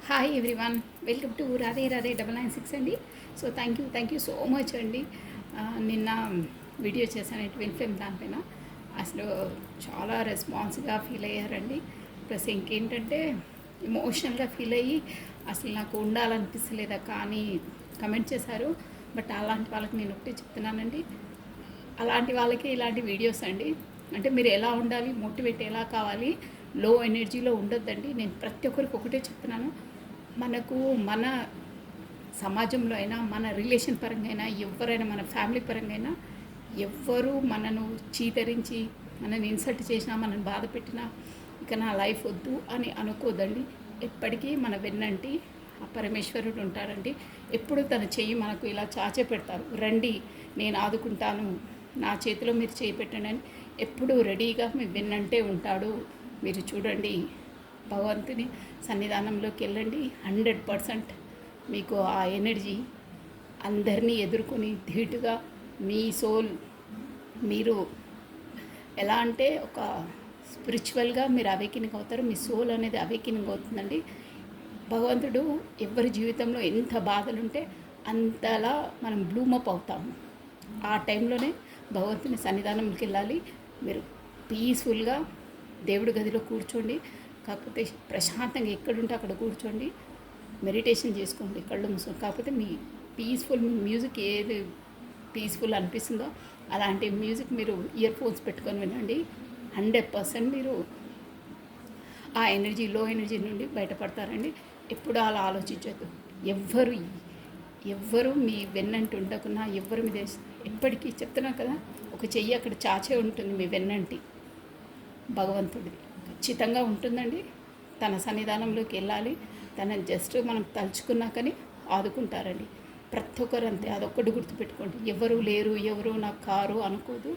Hi everyone, welcome to Radhe Radhe 996 అండి. So thank you so much అండి. నిన్న వీడియో చేశాను ట్విన్ ఫ్లేమ్ దానిపైన. అసలు చాలా రెస్పాన్స్గా ఫీల్ అయ్యారండి. ప్లస్ ఇంకేంటంటే ఎమోషనల్గా ఫీల్ అయ్యి అసలు నాకు ఉండాలనిపిస్తలేదా కానీ కమెంట్ చేశారు. బట్ అలాంటి వాళ్ళకి నేను ఒకటే చెప్తున్నానండి, అలాంటి వాళ్ళకి ఇలాంటి వీడియోస్ అండి. అంటే మీరు ఎలా ఉండాలి, మోటివేట్ ఎలా కావాలి, లో ఎనర్జీలో ఉండొద్దండి. నేను ప్రతి ఒక్కరికి ఒకటే చెప్తున్నాను, మనకు మన సమాజంలో అయినా మన రిలేషన్ పరంగా అయినా ఎవరైనా మన ఫ్యామిలీ పరంగా అయినా ఎవ్వరూ మనను చీతరించి మనని ఇన్సల్ట్ చేసినా మనని బాధ పెట్టినా ఇక నా లైఫ్ వద్దు అని అనుకోదండి. ఎప్పటికీ మన వెన్నంటి ఆ పరమేశ్వరుడు ఉంటాడండి. ఎప్పుడు తన చెయ్యి మనకు ఇలా చాచే పెడతారు, రండి నేను ఆదుకుంటాను, నా చేతిలో మీరు చేయి పెట్టండి అని ఎప్పుడూ రెడీగా మీ వెన్నంటే ఉంటాడు. మీరు చూడండి, భగవంతుని సన్నిధానంలోకి వెళ్ళండి, 100% మీకు ఆ ఎనర్జీ అందరినీ ఎదుర్కొని ధీటుగా మీ సోల్ మీరు ఎలా అంటే ఒక స్పిరిచువల్గా మీరు అవేకినింగ్ అవుతారు. మీ సోల్ అనేది అవేకినింగ్ అవుతుందండి. భగవంతుడు ఎవరి జీవితంలో ఎంత బాధలుంటే అంతలా మనం బ్లూమప్ అవుతాము. ఆ టైంలోనే భగవంతుని సన్నిధానంకి వెళ్ళాలి. మీరు పీస్ఫుల్గా దేవుడి గదిలో కూర్చోండి. కాకపోతే ప్రశాంతంగా ఎక్కడుంటే అక్కడ కూర్చోండి, మెడిటేషన్ చేసుకోండి కళ్ళు మూసుకొని. కాకపోతే మీ పీస్ఫుల్ మీ మ్యూజిక్ ఏది పీస్ఫుల్ అనిపిస్తుందో అలాంటి మ్యూజిక్ మీరు ఇయర్ ఫోన్స్ పెట్టుకొని వినండి. 100% మీరు ఆ ఎనర్జీ లో ఎనర్జీ నుండి బయటపడతారండి. ఎప్పుడు అలా ఆలోచించద్దు. ఎవ్వరు మీ వెన్నంటి ఉండకున్నా, ఎవ్వరు మీ ఎప్పటికీ చెప్తున్నా కదా, ఒక చెయ్యి అక్కడ చాచే ఉంటుంది మీ వెన్నంటి భగవంతుడిది ఖచ్చితంగా ఉంటుందండి. తన సన్నిధానంలోకి వెళ్ళాలి. తన జస్ట్ మనం తలుచుకున్నా కానీ ఆదుకుంటారండి. ప్రతి ఒక్కరు అంతే, అదొక్కటి గుర్తుపెట్టుకోండి. ఎవరు లేరు, ఎవరు నాకు కారు అనుకోదు.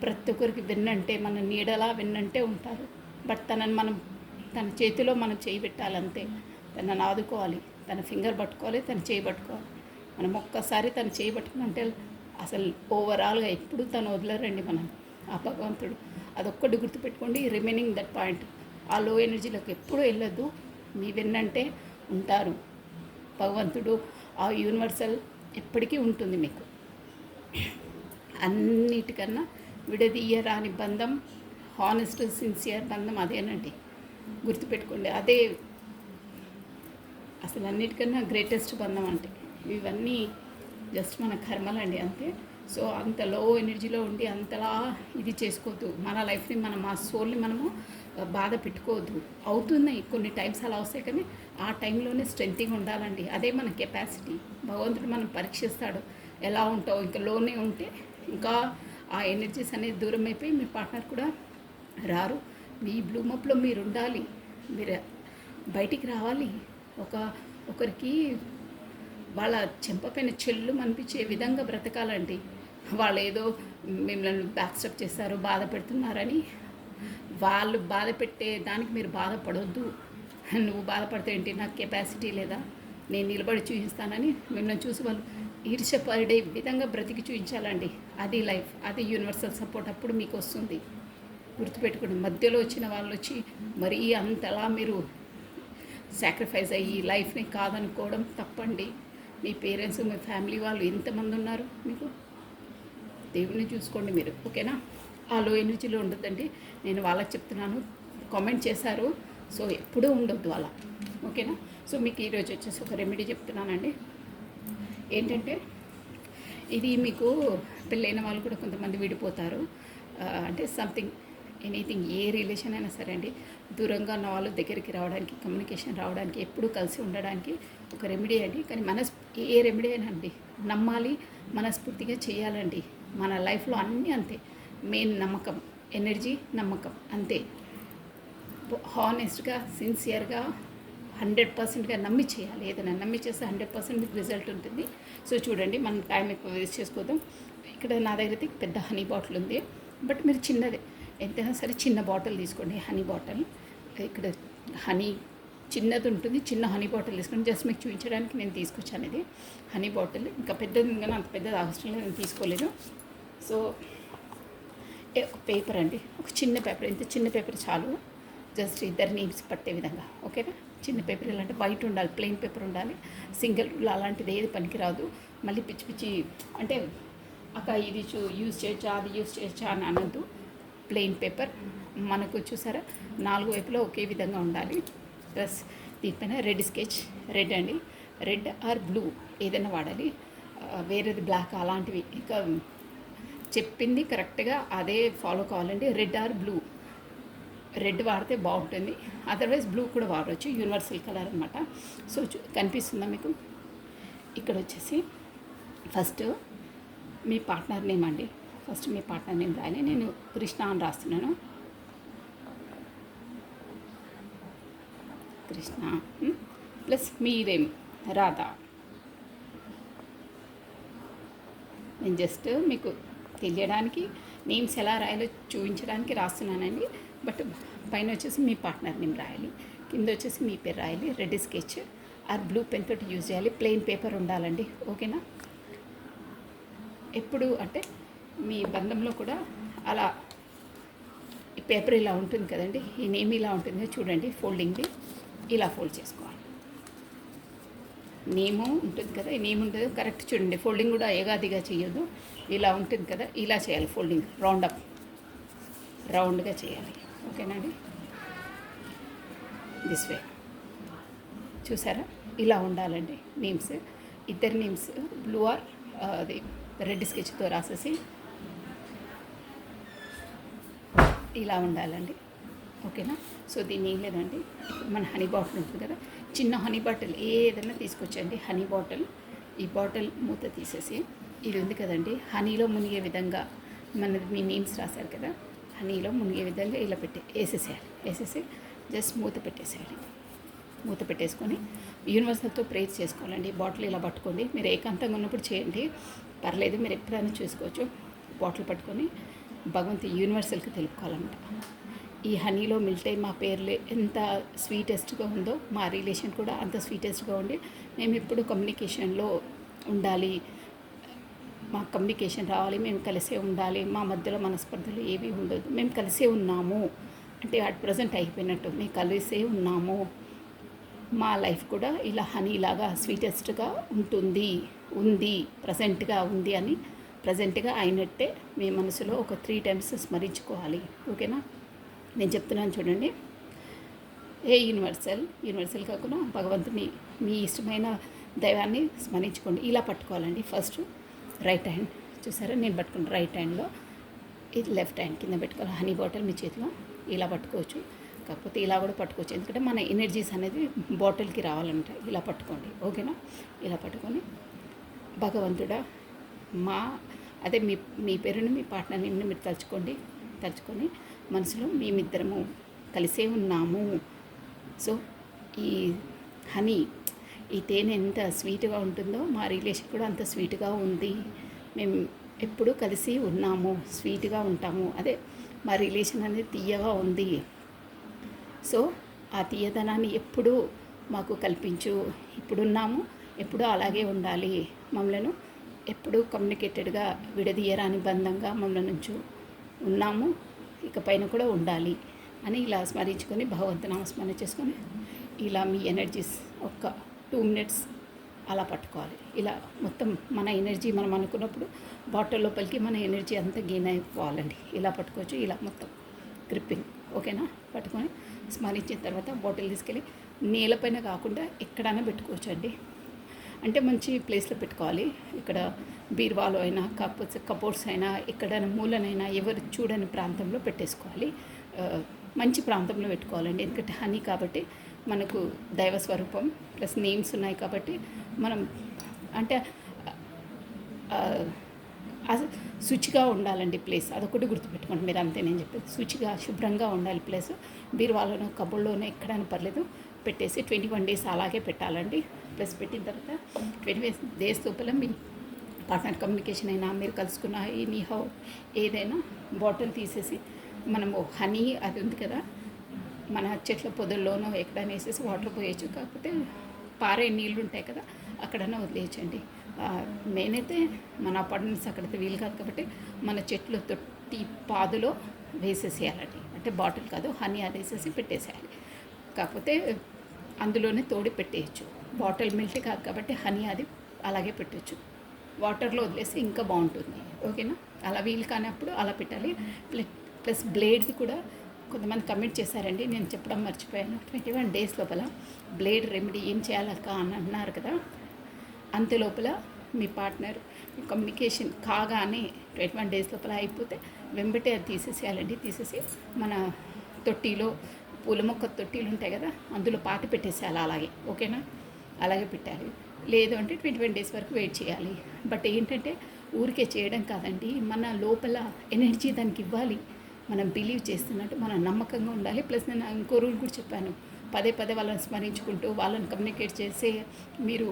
ప్రతి ఒక్కరికి వెన్నంటే మన నీడలా వెన్నంటే ఉంటారు. బట్ తన చేతిలో మనం చేయి పెట్టాలంతే. తనని ఆదుకోవాలి, తన ఫింగర్ పట్టుకోవాలి, తన చేయి పట్టుకోవాలి. మనం ఒక్కసారి తన చేయి పట్టుకున్నంటే అసలు ఓవరాల్గా ఎప్పుడు తను వదలరండి మనం, ఆ భగవంతుడు. అదొక్కటి గుర్తుపెట్టుకోండి. రిమైనింగ్ దట్ పాయింట్, ఆ లో ఎనర్జీలోకి ఎప్పుడూ వెళ్ళొద్దు. మీ వెన్నంటే ఉంటారు భగవంతుడు. ఆ యూనివర్సల్ ఎప్పటికీ ఉంటుంది మీకు. అన్నిటికన్నా విడదీయరాని బంధం, హానెస్ట్ సిన్సియర్ బంధం అదేనండి. గుర్తుపెట్టుకోండి, అదే అసలు అన్నిటికన్నా గ్రేటెస్ట్ బంధం అంటే. ఇవన్నీ జస్ట్ మన కర్మలండి అంతే. సో అంత లో ఎనర్జీలో ఉండి అంతలా ఇది చేసుకోవద్దు. మన లైఫ్ని మా సోల్ని మనము బాధ పెట్టుకోవద్దు. అవుతున్నాయి కొన్ని టైమ్స్ అలా వస్తాయి, కానీ ఆ టైంలోనే స్ట్రెంగ్త్గా ఉండాలండి. అదే మన కెపాసిటీ. భగవంతుడు మనం పరీక్షిస్తాడు, ఎలా ఉంటావు. ఇంకా లోనే ఉంటే ఇంకా ఆ ఎనర్జీస్ అనేది దూరం అయిపోయి మీ పార్ట్నర్ కూడా రారు. మీ బ్లూమప్లో మీరు ఉండాలి, మీరు బయటికి రావాలి. ఒకరికి వాళ్ళ చెంపపైన చెల్లు అనిపించే విధంగా బ్రతకాలండి. వాళ్ళు ఏదో మిమ్మల్ని బ్యాక్ స్టెప్ చేస్తారు, బాధ పెడుతున్నారని వాళ్ళు బాధ పెట్టే దానికి మీరు బాధపడొద్దు. నువ్వు బాధపడితే ఏంటి, నాకు కెపాసిటీ లేదా, నేను నిలబడి చూపిస్తానని మిమ్మల్ని చూసి వాళ్ళు ఈర్ష్యపడే విధంగా బ్రతికి చూపించాలండి. అది లైఫ్, అది యూనివర్సల్ సపోర్ట్ అప్పుడు మీకు వస్తుంది. గుర్తుపెట్టుకోండి, మధ్యలో వచ్చిన వాళ్ళు వచ్చి మరీ అంతలా మీరు సాక్రిఫైస్ అయ్యి లైఫ్ని కాదనుకోవడం తప్పండి. మీ పేరెంట్స్, మీ ఫ్యామిలీ వాళ్ళు ఎంతమంది ఉన్నారు మీకు, దేవుడిని చూసుకోండి మీరు, ఓకేనా. ఆ లో ఎనర్జీలో ఉండొద్దండి. నేను వాళ్ళకి చెప్తున్నాను, కామెంట్ చేశారు, సో ఎప్పుడూ ఉండొద్దు అలా, ఓకేనా. సో మీకు ఈరోజు వచ్చేసి ఒక రెమెడీ చెప్తున్నానండి. ఏంటంటే ఇది మీకు పెళ్ళైన వాళ్ళు కూడా కొంతమంది విడిపోతారు, అంటే సంథింగ్ ఎనీథింగ్, ఏ రిలేషన్ అయినా సరే అండి. దూరంగా ఉన్న వాళ్ళు దగ్గరికి రావడానికి, కమ్యూనికేషన్ రావడానికి, ఎప్పుడూ కలిసి ఉండడానికి ఒక రెమెడీ అండి. కానీ ఏ రెమెడీ అయినా అండి నమ్మాలి, మనస్ఫూర్తిగా చేయాలండి. మన లైఫ్లో అన్నీ అంతే. మెయిన్ నమ్మకం, ఎనర్జీ, నమ్మకం అంతే. హానెస్ట్గా, సిన్సియర్గా, 100%గా నమ్మి చేయాలి. ఏదైనా నమ్మి చేస్తే 100% రిజల్ట్ ఉంటుంది. సో చూడండి, మనం టైం ఎక్కువ వేస్ట్ చేసుకోదాం. ఇక్కడ నా దగ్గర పెద్ద హనీ బాటిల్ ఉంది, బట్ మీరు చిన్నదే ఎంతైనా సరే చిన్న బాటిల్ తీసుకోండి, హనీ బాటిల్. ఇక్కడ హనీ చిన్నది ఉంటుంది, చిన్న హనీ బాటిల్ తీసుకోండి. జస్ట్ మీకు చూపించడానికి నేను తీసుకొచ్చాను ఇది హనీ బాటిల్. ఇంకా పెద్దది, ఇంకా అంత పెద్దది అవసరంలో నేను తీసుకోలేదు. సో ఒక పేపర్ అండి, ఒక చిన్న పేపర్, ఇంత చిన్న పేపర్ చాలు, జస్ట్ 2 నేమ్స్ పట్టే విధంగా, ఓకేనా. చిన్న పేపర్ ఎలా అంటే వైట్ ఉండాలి, ప్లెయిన్ పేపర్ ఉండాలి. సింగిల్ రూల్ అలాంటిది ఏది పనికిరాదు. మళ్ళీ పిచ్చి పిచ్చి అంటే అక్క ఇది యూజ్ చేయొచ్చా అది యూజ్ చేయొచ్చా అని అనద్దు. ప్లెయిన్ పేపర్ మనకు చూసారా 4 వైపులో ఒకే విధంగా ఉండాలి. ప్లస్ దీనిపైన రెడ్ స్కెచ్, రెడ్ అండి, రెడ్ ఆర్ బ్లూ ఏదైనా వాడాలి. వేరేది బ్లాక్ అలాంటివి ఇంకా చెప్పింది కరెక్ట్గా అదే ఫాలో కావాలండి. రెడ్ ఆర్ బ్లూ, రెడ్ వాడితే బాగుంటుంది, అదర్వైజ్ బ్లూ కూడా వాడవచ్చు, యూనివర్సల్ కలర్ అనమాట. సో కనిపిస్తుందా మీకు? ఇక్కడ వచ్చేసి ఫస్ట్ మీ పార్ట్నర్ నేమ్ అండి. ఫస్ట్ మీ పార్ట్నర్ నేమ్ రాయాలి. నేను కృష్ణ అని రాస్తున్నాను. కృష్ణ ప్లస్ మీరేం రాధా. నేను జస్ట్ మీకు తెలియడానికి నేమ్స్ ఎలా రాయాలో చూపించడానికి రాస్తున్నానండి. బట్ పైన వచ్చేసి మీ పార్ట్నర్ నేమ్ రాయాలి, కింద వచ్చేసి మీ పేరు రాయాలి. Red sketch or blue pen తోటి యూజ్ చేయాలి. ప్లెయిన్ పేపర్ ఉండాలండి, ఓకేనా? ఎప్పుడు అంటే మీ బంధంలో కూడా అలా ఈ పేపర్ ఇలా ఉంటుంది కదండి, ఈ నేమ్ ఇలా ఉంటుంది చూడండి. ఫోల్డింగ్ది ఇలా ఫోల్డ్ చేసుకోవాలి. నేము ఉంటుంది కదా, ఈ నేమ్ ఉంటుంది కరెక్ట్ చూడండి. ఫోల్డింగ్ కూడా ఏగాదిగా చేయొద్దు, ఇలా ఉంటుంది కదా, ఇలా చేయాలి. ఫోల్డింగ్ రౌండ్గా చేయాలి, ఓకేనండి? దిస్ వే చూసారా, ఇలా ఉండాలండి నేమ్స్. ఇద్దరు నేమ్స్ బ్లూ ఆర్ అది రెడ్ స్కెచ్తో రాసేసి ఇలా ఉండాలండి, ఓకేనా? సో దీన్ని ఏం లేదండి, మన హనీ బాటిల్ ఉంటుంది కదా, చిన్న హనీ బాటిల్ ఏదైనా తీసుకొచ్చండి. హనీ బాటిల్, ఈ బాటిల్ మూత తీసేసి ఇది ఉంది కదండి, హనీలో మునిగే విధంగా మనది మీ నేమ్స్ రాశారు కదా, హనీలో మునిగే విధంగా ఇలా వేసేసి జస్ట్ మూత పెట్టేసేయాలి. మూత పెట్టేసుకొని యూనివర్సల్తో ప్రేర్ చేసుకోవాలండి. బాటిల్ ఇలా పట్టుకోండి. మీరు ఏకాంతంగా ఉన్నప్పుడు చేయండి, పర్లేదు, మీరు ఎప్పుడైనా చూసుకోవచ్చు. బాటిల్ పట్టుకొని భగవంతు యూనివర్సల్కి తెలుపుకోవాలన్నమాట. ఈ హనీలో మిల్ట్ అయ్యి మా పేర్లు ఎంత స్వీటెస్ట్గా ఉందో మా రిలేషన్ కూడా అంత స్వీటెస్ట్గా ఉండి మేము ఎప్పుడు కమ్యూనికేషన్లో ఉండాలి, మా కమ్యూనికేషన్ రావాలి, మేము కలిసే ఉండాలి, మా మధ్యలో మనస్పర్ధలు ఏవి ఉండదు, మేము కలిసే ఉన్నాము అంటే అట్ ప్రజెంట్ అయిపోయినట్టు మేము కలిసే ఉన్నాము, మా లైఫ్ కూడా ఇలా హనీలాగా స్వీటెస్ట్గా ఉంది ప్రజెంట్గా ఉంది అని ప్రజెంట్గా అయినట్టే మీ మనసులో ఒక 3 times స్మరించుకోవాలి, ఓకేనా? నేను చెప్తున్నాను చూడండి. యూనివర్సల్ కాకుండా భగవంతుని, మీ ఇష్టమైన దైవాన్ని స్మరించుకోండి. ఇలా పట్టుకోవాలండి. ఫస్ట్ రైట్ హ్యాండ్ చూసారా, నేను పట్టుకున్న రైట్ హ్యాండ్లో, ఇది లెఫ్ట్ హ్యాండ్ కింద పెట్టుకోవాలి. హనీ బాటిల్ మీ చేతిలో ఇలా పట్టుకోవచ్చు, కాకపోతే ఇలా కూడా పట్టుకోవచ్చు, ఎందుకంటే మన ఎనర్జీస్ అనేది బాటిల్కి రావాలంట. ఇలా పట్టుకోండి, ఓకేనా? ఇలా పట్టుకొని భగవంతుడా అదే మీ పేరుని మీ పార్ట్నర్ని మీరు తలుచుకొని మనసులో మేమిద్దరము కలిసే ఉన్నాము. సో ఈ హనీ, ఈ తేనె ఎంత స్వీట్గా ఉంటుందో మా రిలేషన్ కూడా అంత స్వీట్గా ఉంది, మేము ఎప్పుడూ కలిసి ఉన్నాము, స్వీట్గా ఉంటాము, అదే మా రిలేషన్ అనేది తీయగా ఉంది. సో ఆ తీయదనాన్ని ఎప్పుడూ మాకు కల్పించు, ఇప్పుడున్నాము ఎప్పుడూ అలాగే ఉండాలి, మమ్మలను ఎప్పుడూ కమ్యూనికేటెడ్గా విడదీయరాని బంధంగా మమ్మల్ని నుంచి ఉన్నాము, ఇక పైన కూడా ఉండాలి అని ఇలా స్మరించుకొని భగవంతు నామస్మరణ చేసుకొని ఇలా మీ ఎనర్జీస్ ఒక 2 minutes అలా పట్టుకోవాలి. ఇలా మొత్తం మన ఎనర్జీ మనం అనుకున్నప్పుడు బాటిల్ లోపలికి మన ఎనర్జీ అంతా గెయిన్ అయిపోవాలండి. ఇలా పట్టుకోవచ్చు, ఇలా మొత్తం గ్రిప్పింగ్, ఓకేనా? పట్టుకొని స్మరించిన తర్వాత బాటిల్ తీసుకెళ్ళి నేలపైన కాకుండా ఎక్కడైనా పెట్టుకోవచ్చు అండి. అంటే మంచి ప్లేస్లో పెట్టుకోవాలి. ఇక్కడ బీరువాలో అయినా కబోర్డ్స్ అయినా ఎక్కడైనా మూలనైనా ఎవరు చూడని ప్రాంతంలో పెట్టేసుకోవాలి. మంచి ప్రాంతంలో పెట్టుకోవాలండి, ఎందుకంటే హనీ కాబట్టి మనకు దైవ స్వరూపం ప్లస్ నేమ్స్ ఉన్నాయి కాబట్టి మనం అంటే శుచిగా ఉండాలండి ప్లేస్. అదొకటి గుర్తుపెట్టుకోండి మీరు, అంతే నేను చెప్పేది. శుచిగా శుభ్రంగా ఉండాలి ప్లేస్. బీరువాలోనో కబోర్డ్లోనో ఎక్కడైనా పర్లేదు పెట్టేసి 21 days అలాగే పెట్టాలండి. ప్లస్ పెట్టిన తర్వాత 21 days లోపల మీ పార్ట్నర్ కమ్యూనికేషన్ అయినా మీరు కలుసుకున్న ఎనీ హౌ ఏదైనా బాటిల్ తీసేసి మనము హనీ అది ఉంది కదా మన చెట్ల పొదల్లోనో ఎక్కడైనా వేసేసి వాటర్ పోయచ్చు, కాకపోతే పారే నీళ్ళు ఉంటాయి కదా అక్కడైనా వదిలేయచ్చండి. నేనైతే మన అపార్ట్మెంట్స్ అక్కడైతే వీలు కాదు కాబట్టి మన చెట్లు తొట్టి పాదులో వేసేసేయాలండి. అంటే బాటిల్ కాదు, హనీ అది వేసేసి పెట్టేసేయాలి. కాకపోతే అందులోనే తోడి పెట్టేయచ్చు. బాటిల్ మిల్క్ కాదు కాబట్టి హనీ అది అలాగే పెట్టచ్చు. వాటర్లో వదిలేసి ఇంకా బాగుంటుంది. ఓకేనా? అలా వీలు కానప్పుడు అలా పెట్టాలి. ప్లస్ బ్లేడ్ది కూడా కొంతమంది కమెంట్ చేశారండి, నేను చెప్పడం మర్చిపోయాను. 21 days లోపల బ్లేడ్ రెమెడీ ఏం చేయాలక్క అని అన్నారు కదా. అంతే లోపల మీ పార్ట్నర్ కమ్యూనికేషన్ కాగానే 21 days లోపల అయిపోతే వెంబటే అది తీసేసేయాలండి. తీసేసి మన తొట్టిలో పూల మొక్క తొట్టిలు ఉంటాయి కదా, అందులో పాతి పెట్టేసేయాలి అలాగే. ఓకేనా? అలాగే పెట్టాలి. లేదు అంటే 21 days వరకు వెయిట్ చేయాలి. బట్ ఏంటంటే ఊరికే చేయడం కాదండి, మన లోపల ఎనర్జీ దానికి ఇవ్వాలి. మనం బిలీవ్ చేస్తున్నట్టు మనం నమ్మకంగా ఉండాలి. ప్లస్ నేను ఇంకో రూల్ కూడా చెప్పాను, పదే వాళ్ళని స్మరించుకుంటూ వాళ్ళని కమ్యూనికేట్ చేసి మీరు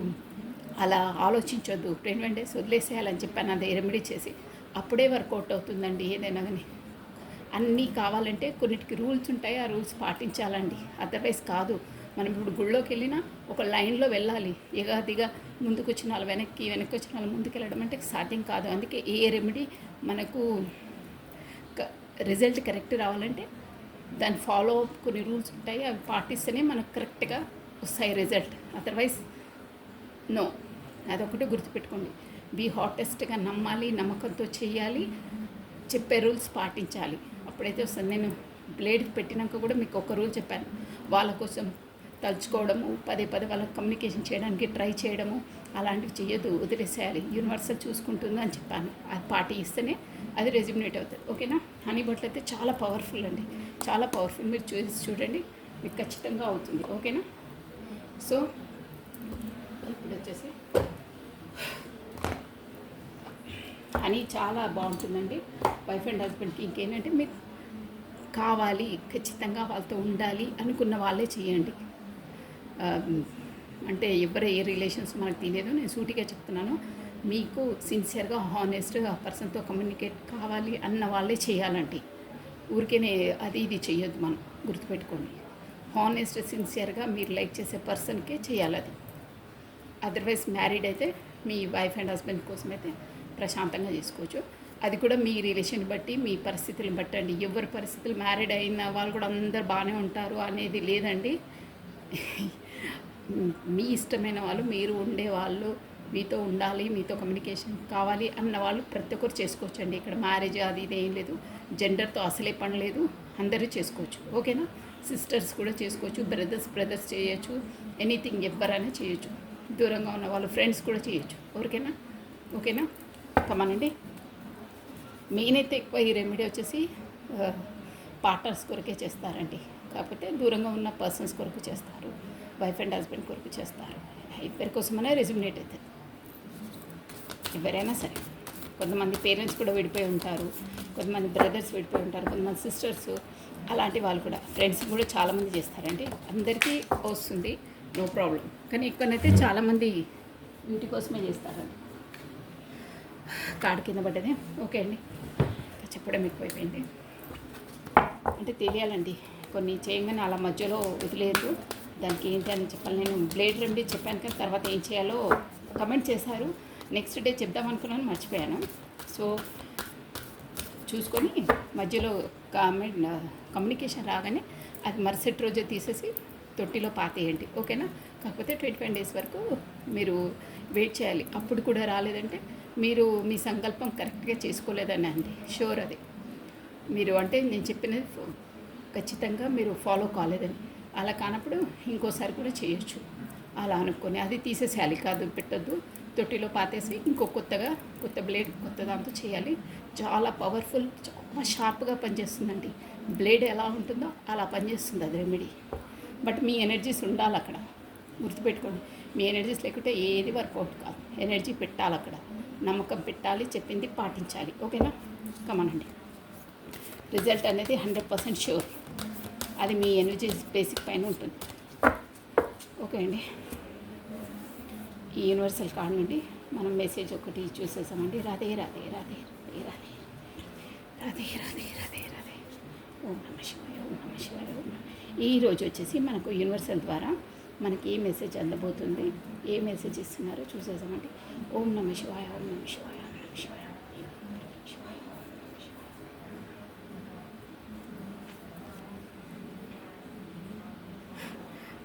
అలా ఆలోచించొద్దు, 21 days వదిలేసేయాలని చెప్పాను. అదే రెమెడీ చేసి అప్పుడే వర్కౌట్ అవుతుందండి ఏదైనా కానీ. అన్నీ కావాలంటే కొన్నిటికి రూల్స్ ఉంటాయి, ఆ రూల్స్ పాటించాలండి. అదర్వైజ్ కాదు. మనం ఇప్పుడు గుళ్ళోకి వెళ్ళినా ఒక లైన్లో వెళ్ళాలి. ఎగాదిగా ముందుకు వచ్చిన వాళ్ళు వెనక్కి వచ్చిన వాళ్ళు ముందుకు వెళ్ళడం అంటే సాధ్యం కాదు. అందుకే ఏ రెమెడీ మనకు రిజల్ట్ కరెక్ట్ రావాలంటే దాన్ని ఫాలో అప్ కొన్ని రూల్స్ ఉంటాయి, అవి పాటిస్తేనే మనకు కరెక్ట్గా వస్తాయి రిజల్ట్. Otherwise no. అదొకటి గుర్తుపెట్టుకోండి. బీ హాటెస్ట్గా నమ్మాలి, నమ్మకంతో చేయాలి, చెప్పే రూల్స్ పాటించాలి, అప్పుడైతే వస్తుంది. నేను బ్లేడ్ పెట్టినాక కూడా మీకు ఒక రూల్ చెప్పాను, వాళ్ళ కోసం తలుచుకోవడము, పదే వాళ్ళకి కమ్యూనికేషన్ చేయడానికి ట్రై చేయడము అలాంటివి చేయొద్దు, వదిలేసేయాలి. యూనివర్సల్ చూసుకుంటుంది అని చెప్పాను. అది పాటిస్తేనే అది రెజ్యూమినేట్ అవుతుంది. ఓకేనా? హనీ బొట్లు అయితే చాలా పవర్ఫుల్ అండి, చాలా పవర్ఫుల్. మీరు చూడండి, మీకు ఖచ్చితంగా అవుతుంది. ఓకేనా? సో ఇప్పుడు వచ్చేసి హనీ చాలా బాగుంటుందండి వైఫ్ అండ్ హస్బెండ్కి. ఇంకేంటంటే మీకు కావాలి, ఖచ్చితంగా వాళ్ళతో ఉండాలి అనుకున్న వాళ్ళే చేయండి. అంటే ఎవరు ఏ రిలేషన్స్ మనకు తెలియదు, నేను సూటిగా చెప్తున్నాను. మీకు సిన్సియర్గా హానెస్ట్గా ఆ పర్సన్తో కమ్యూనికేట్ కావాలి అన్న వాళ్ళే చేయాలండి. ఊరికేనే అది ఇది చేయొద్దు. మనం గుర్తుపెట్టుకోండి, హానెస్ట్ సిన్సియర్గా మీరు లైక్ చేసే పర్సన్కే చేయాలి అది. అదర్వైజ్ మ్యారీడ్ అయితే మీ వైఫ్ అండ్ హస్బెండ్ కోసం అయితే ప్రశాంతంగా చేసుకోవచ్చు. అది కూడా మీ రిలేషన్ బట్టి, మీ పరిస్థితులను బట్టి అండి. ఎవరి పరిస్థితులు, మ్యారీడ్ అయిన వాళ్ళు కూడా అందరు బాగానే ఉంటారు అనేది లేదండి. మీ ఇష్టమైన వాళ్ళు, మీరు ఉండేవాళ్ళు, మీతో ఉండాలి, మీతో కమ్యూనికేషన్ కావాలి అన్న వాళ్ళు ప్రతి ఒక్కరు చేసుకోవచ్చండి. ఇక్కడ మ్యారేజ్ అది ఇది ఏం లేదు, జెండర్తో అసలే పని లేదు, అందరూ చేసుకోవచ్చు. ఓకేనా? సిస్టర్స్ కూడా చేసుకోవచ్చు, బ్రదర్స్ చేయొచ్చు, ఎనీథింగ్ ఎవరైనా చేయొచ్చు. దూరంగా ఉన్న వాళ్ళు ఫ్రెండ్స్ కూడా చేయొచ్చు. ఓకేనా? కమానండి. మెయిన్ అయితే ఎక్కువ ఈ రెమెడీ వచ్చేసి పార్ట్నర్స్ కొరకే చేస్తారండి. కాకపోతే దూరంగా ఉన్న పర్సన్స్ కొరకు చేస్తారు, వైఫ్ అండ్ హస్బెండ్ కొరకు చేస్తారు. ఇద్దరి కోసమైనా రెజ్యూమినేట్ అవుతుంది, ఎవరైనా సరే. కొంతమంది పేరెంట్స్ కూడా విడిపోయి ఉంటారు, కొంతమంది బ్రదర్స్ విడిపోయి ఉంటారు, కొంతమంది సిస్టర్స్, అలాంటి వాళ్ళు కూడా. ఫ్రెండ్స్ కూడా చాలామంది చేస్తారండి. అందరికీ వస్తుంది, నో ప్రాబ్లం. కానీ ఇక్కడైతే చాలామంది వీటి కోసమే చేస్తారండి. కార్డు కింద పడ్డది. ఓకే అండి, చెప్పడం ఎక్కువైపోయింది. అంటే తెలియాలండి, కొన్ని చేయగానే అలా మధ్యలో వదిలేదు. దానికి ఏంటి అని చెప్పాలి. నేను బ్లేడ్ రెమెడీ చెప్పాను కానీ తర్వాత ఏం చేయాలో కమెంట్ చేశారు. నెక్స్ట్ డే చెప్దాం అనుకున్నాను, మర్చిపోయాను. సో చూసుకొని మధ్యలో కమ్యూనికేషన్ రాగానే అది మరుసటి రోజే తీసేసి తొట్టిలో పాతేయండి. ఓకేనా? కాకపోతే 25 days వరకు మీరు వెయిట్ చేయాలి. అప్పుడు కూడా రాలేదంటే మీరు మీ సంకల్పం కరెక్ట్గా చేసుకోలేదని అండి, షూర్. అది మీరు అంటే నేను చెప్పినది ఖచ్చితంగా మీరు ఫాలో కాలేదని. అలా కానప్పుడు ఇంకోసారి కూడా చేయొచ్చు. అలా అనుకొని అది తీసేసేయాలి, కాదు పెట్టొద్దు. తొట్టిలో పాతేసి కొత్త బ్లేడ్ కొత్త దాంతో చేయాలి. చాలా పవర్ఫుల్, చాలా షార్ప్గా పనిచేస్తుందండి. బ్లేడ్ ఎలా ఉంటుందో అలా పనిచేస్తుంది అది రెమెడీ. బట్ మీ ఎనర్జీస్ ఉండాలి అక్కడ, గుర్తుపెట్టుకోండి. మీ ఎనర్జీస్ లేకుంటే ఏది వర్కౌట్ కాదు. ఎనర్జీ పెట్టాలి అక్కడ, నమ్మకం పెట్టాలి, చెప్పింది పాటించాలి. ఓకేనా? కమనండి. రిజల్ట్ అనేది 100% షూర్. అది మీ ఎనర్జీస్ బేసిక్ పైన ఉంటుంది. ఓకే అండి. ఈ యూనివర్సల్ కార్డ్ నుండి మనం మెసేజ్ ఒకటి చూసేసామండి. రాధే రాధే రాధే రాధే రాధే రాధే రాధే రాధే రాధే. ఓం నమ శివాయ, ఓం నమ శివాయ, ఓం నమ. ఈరోజు వచ్చేసి మనకు యూనివర్సల్ ద్వారా మనకి ఏ మెసేజ్ అందబోతుంది, ఏ మెసేజ్ ఇస్తున్నారో చూసేసామండి. ఓం నమ శివాయ, ఓం నమ శివాయ, ఓం నమ శివాయ.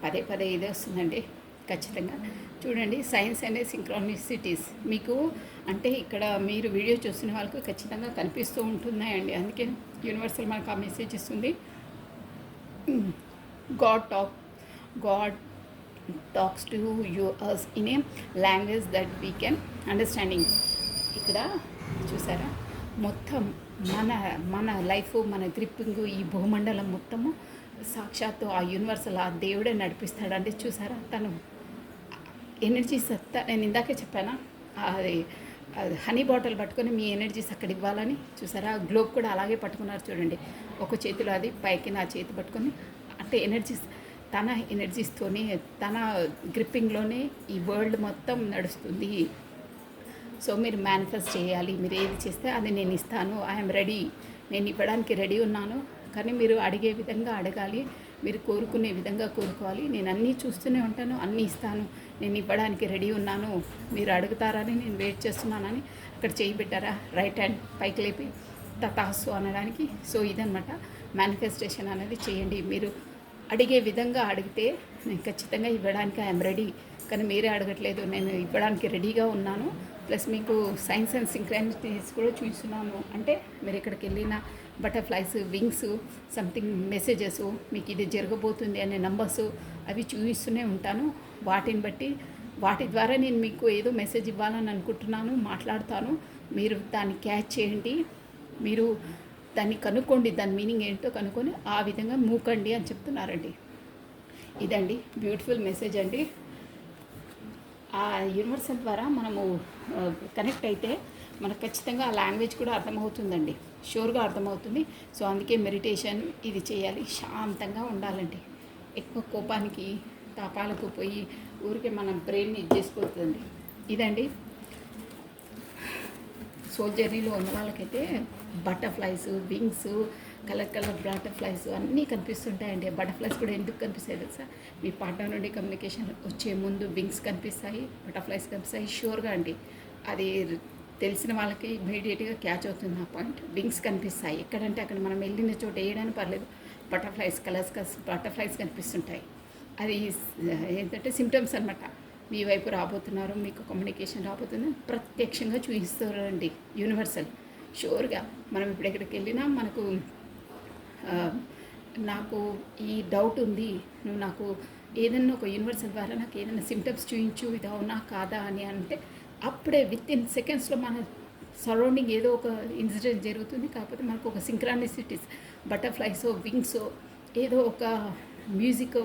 పదే పదే ఇదే వస్తుందండి. ఖచ్చితంగా చూడండి, సైన్స్ అనే సింక్రానిసిటీస్ మీకు అంటే ఇక్కడ మీరు వీడియో చూస్తున్న వాళ్ళకు ఖచ్చితంగా కనిపిస్తూ ఉంటున్నాయండి. అందుకే యూనివర్సల్ మనకు ఆ మెసేజ్ ఇస్తుంది. God talk god talks to you us in a language that we can understanding. ఇక్కడ చూసారా, మొత్తం మన మన లైఫ్, మన గ్రిప్పింగ్, ఈ భూమండలం మొత్తము సాక్షాత్తు ఆ యూనివర్సల్, ఆ దేవుడే నడిపిస్తాడండి. చూసారా, తను ఎనర్జీస్ అంతా నేను ఇందాకే చెప్పానా, అది హనీ బాటిల్ పట్టుకొని మీ ఎనర్జీస్ అక్కడ ఇవ్వాలని. చూసారా, గ్లోబ్ కూడా అలాగే పట్టుకున్నారు చూడండి. ఒక చేతిలో అది పైకి నా చేతి పట్టుకొని, అంటే ఎనర్జీస్, తన ఎనర్జీస్తోనే, తన గ్రిప్పింగ్లోనే ఈ వరల్డ్ మొత్తం నడుస్తుంది. సో మీరు మేనిఫెస్ట్ చేయాలి. మీరు ఏది చేస్తే అది నేను ఇస్తాను. ఐఎమ్ రెడీ, నేను ఇవ్వడానికి రెడీ ఉన్నాను. కానీ మీరు అడిగే విధంగా అడగాలి, మీరు కోరుకునే విధంగా కోరుకోవాలి. నేను అన్నీ చూస్తూనే ఉంటాను, అన్నీ ఇస్తాను, నేను ఇవ్వడానికి రెడీ ఉన్నాను, మీరు అడుగుతారని నేను వెయిట్ చేస్తున్నానని అక్కడ చేయి పెట్టారా, రైట్ హ్యాండ్ పైకి లేపి తతాసు అనడానికి. సో ఇదనమాట మేనిఫెస్టేషన్ అనేది చేయండి. మీరు అడిగే విధంగా అడిగితే నేను ఖచ్చితంగా ఇవ్వడానికి ఐఎమ్ రెడీ. కానీ మీరే అడగట్లేదు, నేను ఇవ్వడానికి రెడీగా ఉన్నాను. ప్లస్ మీకు సైన్స్ అండ్ సింక్రానిటీస్ కూడా చూస్తున్నాను. అంటే మీరు ఎక్కడికి వెళ్ళిన బటర్ఫ్లైస్, వింగ్స్, సంథింగ్ మెసేజెస్, మీకు ఇది జరగబోతుంది అనే నంబర్స్ అవి చూపిస్తూనే ఉంటాను. వాటిని బట్టి, వాటి ద్వారా నేను మీకు ఏదో మెసేజ్ ఇవ్వాలని అనుకుంటున్నాను, మాట్లాడతాను. మీరు దాన్ని క్యాచ్ చేయండి, మీరు దాన్ని కనుక్కోండి, దాని మీనింగ్ ఏంటో కనుక్కొని ఆ విధంగా మూకండి అని చెప్తున్నారండి. ఇదండి బ్యూటిఫుల్ మెసేజ్ అండి. ఆ యూనివర్సల్ ద్వారా మనము కనెక్ట్ అయితే మనకు ఖచ్చితంగా ఆ లాంగ్వేజ్ కూడా అర్థమవుతుందండి, షూర్గా అర్థమవుతుంది. సో అందుకే మెడిటేషన్ ఇది చేయాలి, శాంతంగా ఉండాలండి. ఎక్కువ కోపానికి, తాపాలకు పోయి ఊరికే మన బ్రెయిన్ని ఇది చేసుకోవద్దండి. ఇదండి సోల్ జర్నీలో ఉన్న వాళ్ళకైతే butterflies, wings, colour colour butterflies అన్నీ కనిపిస్తుంటాయండి. బటర్ఫ్లైస్ కూడా ఎందుకు కనిపిస్తాయి తెలుసా, మీ పార్ట్నర్ నుండి కమ్యూనికేషన్ వచ్చే ముందు వింగ్స్ కనిపిస్తాయి, బటర్ఫ్లైస్ కనిపిస్తాయి షూర్గా అండి. అది తెలిసిన వాళ్ళకి ఇమీడియట్గా క్యాచ్ అవుతుంది ఆ పాయింట్. వింగ్స్ కనిపిస్తాయి ఎక్కడంటే అక్కడ, మనం వెళ్ళిన చోట వేయడానికి పర్లేదు, బటర్ఫ్లైస్ బటర్ఫ్లైస్ కనిపిస్తుంటాయి. అది ఏంటంటే సిమ్టమ్స్ అనమాట, మీ వైపు రాబోతున్నారు, మీకు కమ్యూనికేషన్ రాబోతుంది, ప్రత్యక్షంగా చూపిస్తారండి యూనివర్సల్ షూర్గా. మనం ఇప్పుడు ఎక్కడికి వెళ్ళినా మనకు నాకు ఈ డౌట్ ఉంది, నువ్వు నాకు ఏదన్నా ఒక యూనివర్సల్ ద్వారా నాకు ఏదైనా సిమ్టమ్స్ చూపించు, ఇది అవునా కాదా అని అంటే అప్పుడే విత్ ఇన్ సెకండ్స్లో మన సరౌండింగ్ ఏదో ఒక ఇన్సిడెంట్ జరుగుతుంది. కాకపోతే మనకు ఒక సింక్రానిసిటీస్, బటర్ఫ్లైసో, వింగ్సో, ఏదో ఒక మ్యూజిక్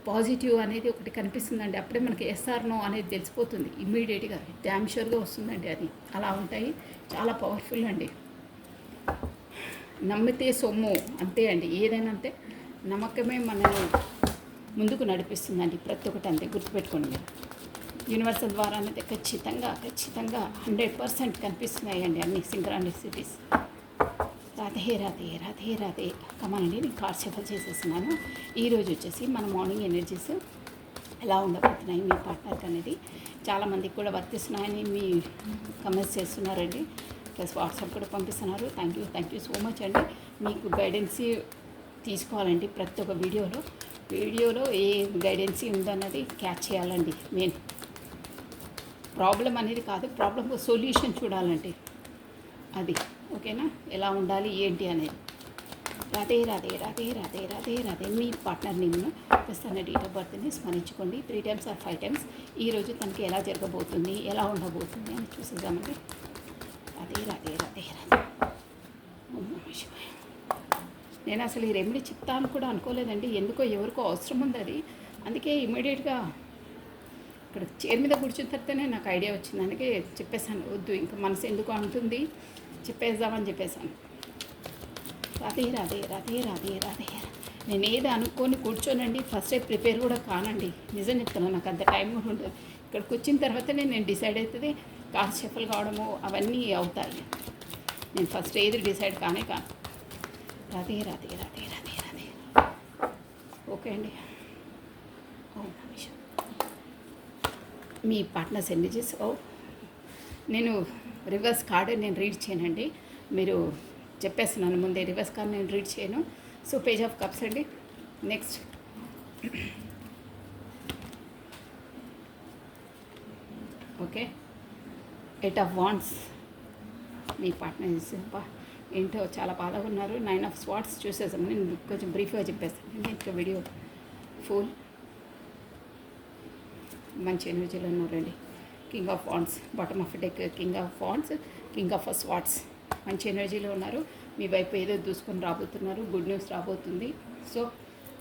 పాజిటివ్ అనేది ఒకటి కనిపిస్తుందండి. అప్పుడే మనకి ఎస్ఆర్ నో అనేది తెలిసిపోతుంది ఇమ్మీడియట్గా, డ్యామ్ షూర్గా వస్తుందండి. అది అలా ఉంటాయి, చాలా పవర్ఫుల్ అండి. నమ్మితే సొమ్ము, అంతే అండి. ఏదైనా అంతే, నమ్మకమే మనల్ని ముందుకు నడిపిస్తుందండి. ప్రతి ఒక్కటి అంతే, గుర్తుపెట్టుకోండి మీరు. యూనివర్సల్ ద్వారా అయితే ఖచ్చితంగా 100% కనిపిస్తున్నాయండి అన్ని సింక్రానిసిటీస్. రాధే రాధే రాధే రాధే. కమానండి, నేను కార్డ్ షఫల్ చేసేస్తున్నాను. ఈరోజు వచ్చేసి మన మార్నింగ్ ఎనర్జీస్ ఎలా ఉండబోతున్నాయి మీ పార్ట్నర్కి అనేది చాలామందికి కూడా వర్తిస్తున్నాయని మీ కమెంట్స్ చేస్తున్నారండి. ప్లస్ వాట్సాప్ కూడా పంపిస్తున్నారు. థ్యాంక్ యూ సో మచ్ అండి. మీకు గైడెన్సీ తీసుకోవాలండి. ప్రతి ఒక్క వీడియోలో ఏ గైడెన్సీ ఉందన్నది క్యాచ్ చేయాలండి. మెయిన్ ప్రాబ్లం అనేది కాదు, ప్రాబ్లమ్ సొల్యూషన్ చూడాలండి. అది ఓకేనా, ఎలా ఉండాలి ఏంటి అనేది. రాధే రాధే రాధే రాధే రాధే రాధే. మీ పార్ట్నర్ నేమ్ను ప్లస్ తన date of బర్త్ని స్మరించుకోండి 3 times or 5 times. ఈరోజు తనకి ఎలా జరగబోతుంది, ఎలా ఉండబోతుంది అని చూసేద్దామండి. రాధే రాధే రాధే రాధే. ఓం నమః శివాయ. నేను అసలు ఈ రెమెడీ చెప్తాను కూడా అనుకోలేదండి, ఎందుకో ఎవరికో అవసరం ఉంది అది. అందుకే ఇమీడియట్గా ఇక్కడ చైర్ మీద కూర్చున్న తర్వాతనే నాకు ఐడియా వచ్చింది. అందుకే చెప్పేశాను, వద్దు ఇంకా మనసు ఎందుకు అంటుంది, చెప్పేద్దామని చెప్పేశాను. రాధే రాధే రాధే రాధే రాధే. నేను ఏది అనుకొని కూర్చోనండి, ఫస్ట్ టైం ప్రిపేర్ కూడా కానండి, నిజం చెప్తున్నాను. నాకు అంత టైం కూడా ఉండదు. ఇక్కడికి వచ్చిన తర్వాతనే నేను డిసైడ్ అవుతుంది, కార్డ్ షఫల్ కావడము అవన్నీ అవుతాయి. నేను ఫస్ట్ ఏది డిసైడ్ కానే కాను. రాధే రాధే రాధే రాధే రాధే. ఓకే అండి. ఓ నిమిషం, మీ పార్ట్నర్స్ ఎనర్జీస్. నేను రివర్స్ కార్డ్ నేను రీడ్ చేయనండి, మీరు చెప్పేస్తున్నాను ముందే, రివర్స్ కార్డ్ నేను రీడ్ చేయను. సో పేజ్ ఆఫ్ కప్స్ అండి. Next okay. 8 of Wands me partners ఏంటో చాలా బాధగా ఉన్నారు. 9 of Swords చూసేసాము. నేను కొంచెం బ్రీఫ్గా చెప్పేస్తాను. ఇంకా వీడియో ఫుల్ మంచి ఎనర్జీలో ఉన్నారండి. King of wands bottom of deck, king of wands, king of swords మంచి ఎనర్జీలో ఉన్నారు. మీ వైపు ఏదో దూసుకొని రాబోతున్నారు. గుడ్ న్యూస్ రాబోతుంది. సో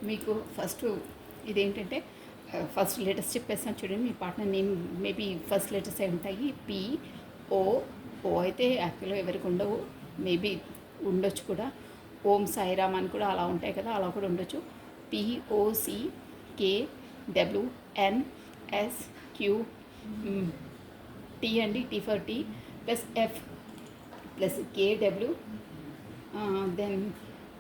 మీకు ఫస్ట్ ఇదేంటంటే ఫస్ట్ లెటర్స్ చెప్పేస్తాను చూడండి. మీ partner name maybe first letters అయి ఉంటాయి. ఓ అయితే యాక్చువల్గా ఎవరికి ఉండవు, మేబీ ఉండొచ్చు కూడా. ఓం సాయిరామ్ అని కూడా అలా ఉంటాయి కదా, అలా కూడా ఉండొచ్చు. POCKWNSQ టీ అండి, T for T, plus F plus KW, then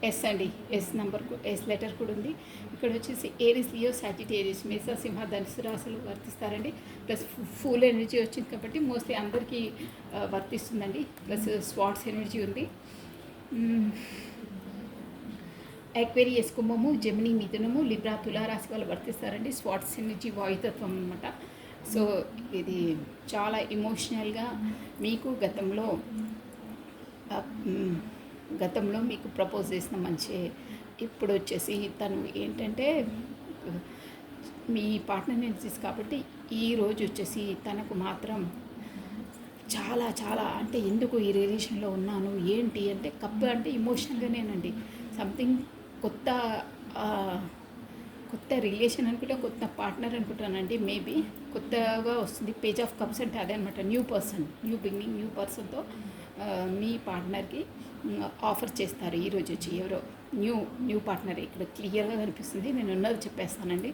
S అండి, ఎస్ నెంబర్, ఎస్ లెటర్ కూడా ఉంది. ఇక్కడ వచ్చేసి ఏరిస్, లియో, సాజిటేరియస్, మేష, సింహ, ధనుసు రాశులు వర్తిస్తారండి. ప్లస్ ఫుల్ ఎనర్జీ వచ్చింది కాబట్టి మోస్ట్లీ అందరికీ వర్తిస్తుందండి. ప్లస్ స్వాట్స్ ఎనర్జీ ఉంది. ఎక్వేరియస్, కుంభము, జెమిని, మిథునము, లిబ్రా, తులారాశి వాళ్ళు వర్తిస్తారండి. స్వాట్స్ ఎనర్జీ వాయుతత్వం అనమాట. సో ఇది చాలా ఎమోషనల్గా మీకు గతంలో మీకు ప్రపోజ్ చేసిన మంచి. ఇప్పుడు వచ్చేసి తను ఏంటంటే మీ పార్ట్నర్ ఎనర్జీస్ కాబట్టి ఈరోజు వచ్చేసి తనకు మాత్రం చాలా చాలా అంటే ఎందుకు ఈ రిలేషన్లో ఉన్నాను ఏంటి అంటే కప్పు అంటే ఇమోషనల్గానేనండి. సంథింగ్ కొత్త రిలేషన్ అనుకుంటే, కొత్త పార్ట్నర్ అనుకుంటానండి. మేబీ కొత్తగా వస్తుంది. పేజ్ ఆఫ్ కప్స్ అంటే అదే అనమాట. New person, new beginning, new పర్సన్తో మీ పార్ట్నర్కి ఆఫర్ చేస్తారు ఈరోజు వచ్చి. ఎవరో న్యూ పార్ట్నరే ఇక్కడ క్లియర్గా కనిపిస్తుంది. నేను ఉన్నది చెప్పేస్తానండి.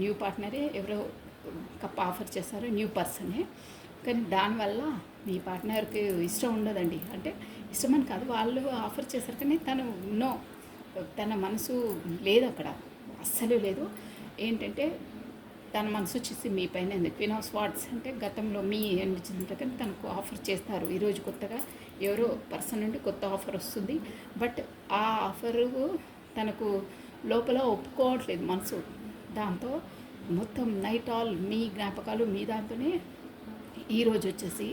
న్యూ పార్ట్నరే ఎవరో కప్ ఆఫర్ చేస్తారు, న్యూ పర్సనే. కానీ దానివల్ల మీ పార్ట్నర్కి ఇష్టం ఉండదండి. అంటే ఇష్టమని కాదు, వాళ్ళు ఆఫర్ చేశారు కానీ తన మనసు లేదు అక్కడ, అస్సలు లేదు. ఏంటంటే తన మనసు వచ్చేసి మీ పైన ఉంది. క్వీన్ ఆఫ్ స్వార్డ్స్ అంటే గతంలో మీ అనిపించింది కానీ తనకు ఆఫర్ చేస్తారు ఈరోజు కొత్తగా. ఎవరో పర్సన్ నుండి కొత్త ఆఫర్ వస్తుంది. బట్ ఆ ఆఫరు తనకు లోపల ఒప్పుకోవట్లేదు మనసు. దాంతో మొత్తం నైట్ ఆల్ మీ జ్ఞాపకాలు మీ దాంతోనే ఈరోజు వచ్చేసి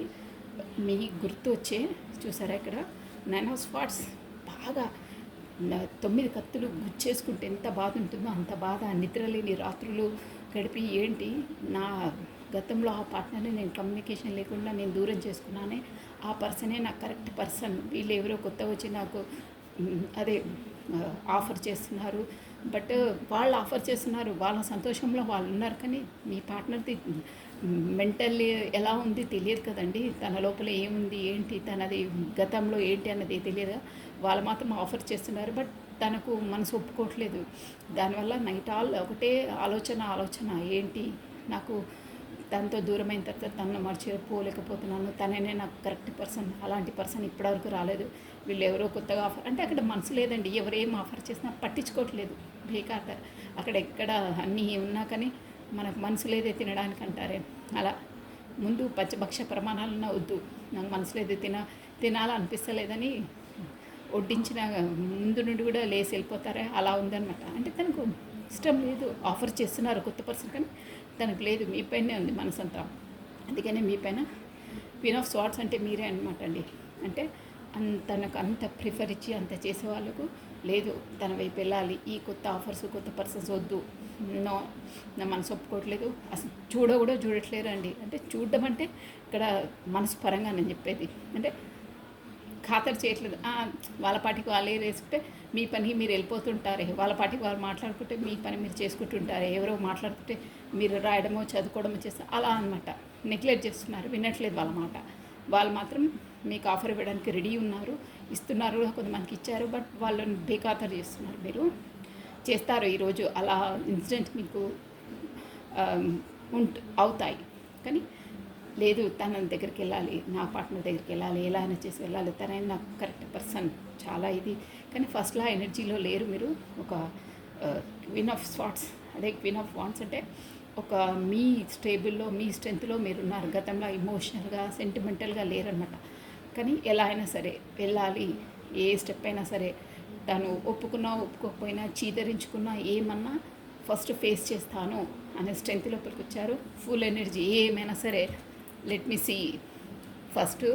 మీ గుర్తు వచ్చే చూసారా ఇక్కడ 9 of Swords బాగా 9 కత్తులు గుచ్చేసుకుంటే ఎంత బాధ ఉంటుందో అంత బాధ. నిద్రలేని రాత్రులు గడిపి ఏంటి నా గతంలో ఆ పార్ట్నర్ని నేను కమ్యూనికేషన్ లేకుండా నేను దూరం చేసుకున్నానే, ఆ పర్సనే నాకు కరెక్ట్ పర్సన్. వీళ్ళు ఎవరో కొత్త వచ్చి నాకు అదే ఆఫర్ చేస్తున్నారు. బట్ వాళ్ళు ఆఫర్ చేస్తున్నారు, వాళ్ళ సంతోషంలో వాళ్ళు ఉన్నారు. కానీ మీ పార్ట్నర్ది మెంటల్లీ ఎలా ఉంది తెలియదు కదండి. తన లోపల ఏముంది ఏంటి, తనది గతంలో ఏంటి అన్నది తెలియదు. వాళ్ళు మాత్రం ఆఫర్ చేస్తున్నారు. బట్ తనకు మనసు ఒప్పుకోవట్లేదు. దానివల్ల నైట్ ఆల్ ఒకటే ఆలోచన ఏంటి, నాకు తనతో దూరమైన తర్వాత తనను మర్చిపోలేకపోతున్నాను, తననే నాకు కరెక్ట్ పర్సన్, అలాంటి పర్సన్ ఇప్పటివరకు రాలేదు. వీళ్ళు ఎవరో కొత్తగా ఆఫర్ అంటే అక్కడ మనసు లేదండి. ఎవరేం ఆఫర్ చేసినా పట్టించుకోవట్లేదు. బేకార్ అక్కడ ఎక్కడ అన్నీ ఉన్నా కానీ మనకు మనసు లేదే తినడానికి అంటారే, అలా ముందు పంచభక్ష ప్రమాణాలన్నా వద్దు, నాకు మనసు లేదు తినాలనిపిస్తలేదని వడ్డించిన ముందు నుండి కూడా లేసి వెళ్ళిపోతారే, అలా ఉందన్నమాట. అంటే తనకు ఇష్టం లేదు. ఆఫర్ చేస్తున్నారు కొత్త పర్సన్ కానీ తనకు లేదు. మీ పైనే ఉంది మనసంతా. అందుకనే మీ పైన క్వీన్ ఆఫ్ స్వార్డ్స్ అంటే మీరే అనమాట అండి. అంటే తనకు అంత ప్రిఫర్ ఇచ్చి అంత చేసే వాళ్ళకు లేదు, తన వైపు వెళ్ళాలి. ఈ కొత్త ఆఫర్స్ కొత్త పర్సన్స్ వద్దు, నా మనసు ఒప్పుకోవట్లేదు, అసలు కూడా చూడట్లేరు అండి. అంటే చూడడం అంటే ఇక్కడ మనసు పరంగా నేను చెప్పేది అంటే ఖాతరు చేయట్లేదు. వాళ్ళ పాటికి వాళ్ళే వేసుకుంటే మీ పని మీరు వెళ్ళిపోతుంటారే, వాళ్ళ పాటికి వాళ్ళు మాట్లాడుకుంటే మీ పని మీరు చేసుకుంటుంటారే, ఎవరో మాట్లాడుకుంటే మీరు రాయడమో చదువుకోవడమో చేస్తే అలా అనమాట. నెగ్లెక్ట్ చేస్తున్నారు, వినట్లేదు వాళ్ళ మాట. వాళ్ళు మాత్రం మీకు ఆఫర్ ఇవ్వడానికి రెడీ ఉన్నారు, ఇస్తున్నారు, కొంతమందికి ఇచ్చారు. బట్ వాళ్ళని బేఖాతరు చేస్తున్నారు. మీరు చేస్తారు ఈరోజు అలా ఇన్సిడెంట్ మీకు అవుతాయి. కానీ లేదు, తన దగ్గరికి వెళ్ళాలి, నా పార్ట్నర్ దగ్గరికి వెళ్ళాలి, ఎలా అయినా చేసి వెళ్ళాలి, తనైనా నాకు కరెక్ట్ పర్సన్, చాలా ఇది. కానీ ఫస్ట్లా ఎనర్జీలో లేరు మీరు. ఒక క్వీన్ ఆఫ్ స్వార్డ్స్ అదే క్వీన్ ఆఫ్ వాండ్స్ అంటే ఒక మీ స్టేబుల్లో మీ స్ట్రెంత్లో మీరున్నారు. గతంలో ఇమోషనల్గా సెంటిమెంటల్గా లేరనమాట. కానీ ఎలా అయినా సరే వెళ్ళాలి, ఏ స్టెప్ అయినా సరే తను ఒప్పుకున్నా ఒప్పుకోకపోయినా చీదరించుకున్నా ఏమన్నా ఫస్ట్ ఫేస్ చేస్తాను అనే స్ట్రెంత్ లోపలికి వచ్చారు. ఫుల్ ఎనర్జీ ఏమైనా సరే లెట్ మీ సీ, ఫస్ట్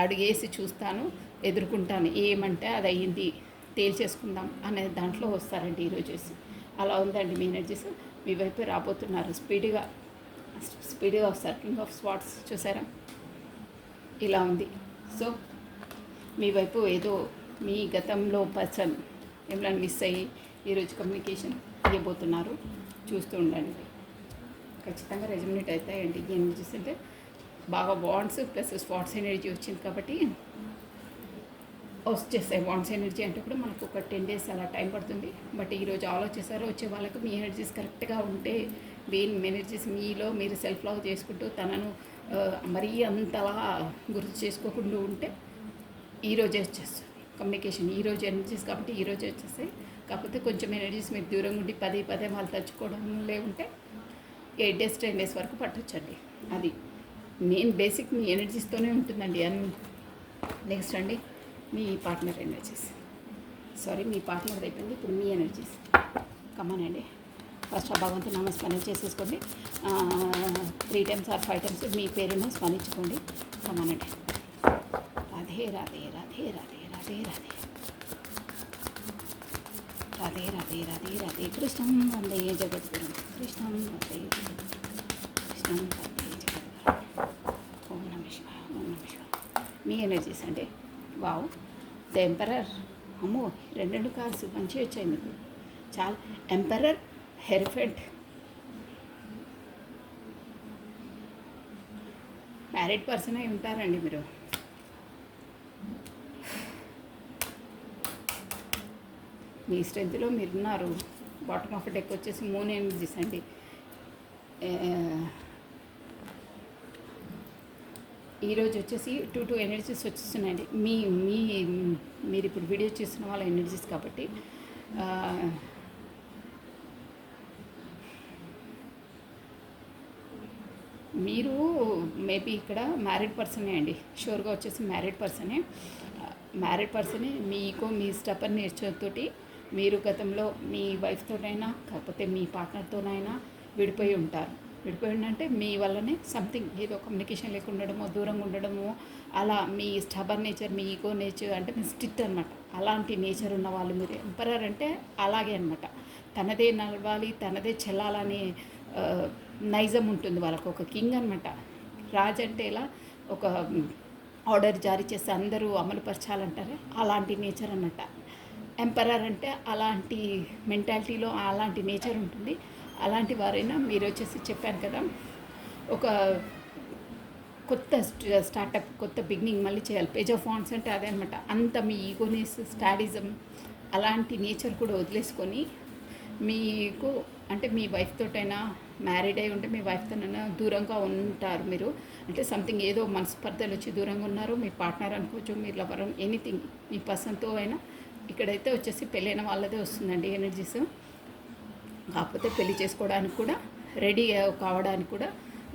అడిగేసి చూస్తాను, ఎదుర్కొంటాను, ఏమంటే అది అయ్యింది, తేల్చేసుకుందాం అనే దాంట్లో వస్తారండి ఈరోజు. అలా ఉందండి మీ ఎనర్జీస్. మీ వైపు రాబోతున్నారు, స్పీడ్గా వస్తారు. కింగ్ ఆఫ్ స్వాట్స్ చూసారా, ఇలా ఉంది. సో మీ వైపు ఏదో మీ గతంలో పర్సన్ ఏమైనా మిస్ అయ్యి ఈరోజు కమ్యూనికేషన్ ఇవ్వబోతున్నారు. చూస్తూ ఉండండి, ఖచ్చితంగా రెజమినేట్ అవుతాయండి. ఈ ఎనర్జీస్ అంటే బాగా బాండ్స్ ప్లస్ స్పాట్స్ ఎనర్జీ వచ్చింది కాబట్టి వచ్చేస్తాయి. బాండ్స్ ఎనర్జీ అంటే కూడా మనకు ఒక 10 days అలా టైం పడుతుంది. బట్ ఈరోజు ఆలోచిస్తారో వచ్చే వాళ్ళకు మీ ఎనర్జీస్ కరెక్ట్గా ఉంటే, ఎనర్జీస్ మీలో మీరు సెల్ఫ్ లవ్ చేసుకుంటూ తనను మరీ అంతలా గుర్తు చేసుకోకుండా ఉంటే ఈరోజే వచ్చేస్తుంది కమ్యూనికేషన్. ఈరోజు ఎనర్జీస్ కాబట్టి ఈరోజే వచ్చేస్తాయి. కాకపోతే కొంచెం ఎనర్జీస్ మీరు దూరంగా ఉండి పదే వాళ్ళు తచ్చుకోవడం లేకుంటే 8 days 10 days వరకు పట్టొచ్చండి. అది మెయిన్ బేసిక్ మీ ఎనర్జీస్తోనే ఉంటుందండి. నెక్స్ట్ అండి మీ పార్ట్నర్ ఎనర్జీస్. మీ పార్ట్నర్ అయిపోయింది, ఇప్పుడు మీ ఎనర్జీస్ కమ్మనండి. ఫస్ట్ ఆ భగవంతు నామస్మరణ చేసేసుకోండి. 3 times or 5 times మీ పేరును స్మరించుకోండి. కమ్మనండి. రాధే రాధే రాధే రాధే రాధే రాధే రాధే రాధే రాధే రాధే కృష్ణం వందే జగద్గురు, కృష్ణం వందే కృష్ణం వందే జగద్గురు. ఓం నమ శివాయ, ఓం నమ శివాయ. మీ ఎనర్జీస్ అంటే వావ్, ద ఎంపరర్. అమ్మో, 2 కార్డ్స్ మంచిగా వచ్చాయి మీకు. చాలా ఎంపరర్, హెరిఫెంట్. మ్యారీడ్ పర్సన్ అయి ఉంటారండి మీరు. మీ స్ట్రెంత్లో మీరున్నారు. బాటమ్ ఆఫ్ డెక్ వచ్చేసి మూన్ ఎనర్జీస్ అండి. ఈరోజు వచ్చేసి 2 ఎనర్జీస్ వచ్చేస్తున్నాయండి. మీరు ఇప్పుడు వీడియో చూస్తున్న వాళ్ళ ఎనర్జీస్ కాబట్టి మీరు మేబీ ఇక్కడ మ్యారీడ్ పర్సనే అండి. షూర్గా వచ్చేసి మ్యారీడ్ పర్సనే. మీ ఈగో, మీ స్టబర్న్ నేచర్తోటి మీరు గతంలో మీ వైఫ్తోనైనా కాకపోతే మీ పార్ట్నర్తోనైనా విడిపోయి ఉంటారు. విడిపోయిందంటే మీ వల్లనే సంథింగ్ ఏదో కమ్యూనికేషన్ లేకుండా ఉండడమో, దూరంగా ఉండడమో, అలా మీ స్టబర్న్ నేచర్, మీ ఈగో నేచర్ అంటే మీ స్ట్రిక్ట్ అనమాట. అలాంటి నేచర్ ఉన్న వాళ్ళు మీరు. ఎంపరర్ అంటే అలాగే అనమాట. తనదే నడవాలి, తనదే చెల్లాలని నైజం ఉంటుంది వాళ్ళకు. ఒక కింగ్ అనమాట. రాజ్ అంటే ఇలా ఒక ఆర్డర్ జారీ చేస్తే అందరూ అమలుపరచాలంటారే అలాంటి నేచర్ అన్నమాట. ఎంపరర్ అంటే అలాంటి మెంటాలిటీలో అలాంటి నేచర్ ఉంటుంది. అలాంటి వారైనా మీరు వచ్చేసి చెప్పాను కదా, ఒక కొత్త స్టార్టప్, కొత్త బిగినింగ్ మళ్ళీ చేయాలి. పేజ్ ఆఫ్ వాండ్స్ అంటే అదే అనమాట. అంత మీ ఈగోనెస్, స్టాడిజం అలాంటి నేచర్ కూడా వదిలేసుకొని మీకు అంటే మీ వైఫ్ తోటైనా మ్యారీడ్ అయి ఉంటే మీ వైఫ్తోనైనా దూరంగా ఉంటారు మీరు. అంటే సంథింగ్ ఏదో మనస్పర్ధలు వచ్చి దూరంగా ఉన్నారు. మీ పార్ట్నర్ అనుకోవచ్చు, మీ లవర్, ఎనీథింగ్ మీ పర్సన్తో అయినా. ఇక్కడైతే వచ్చేసి పెళ్ళైన వాళ్ళదే వస్తుందండి ఎనర్జీస్. కాకపోతే పెళ్లి చేసుకోవడానికి కూడా రెడీ కావడానికి కూడా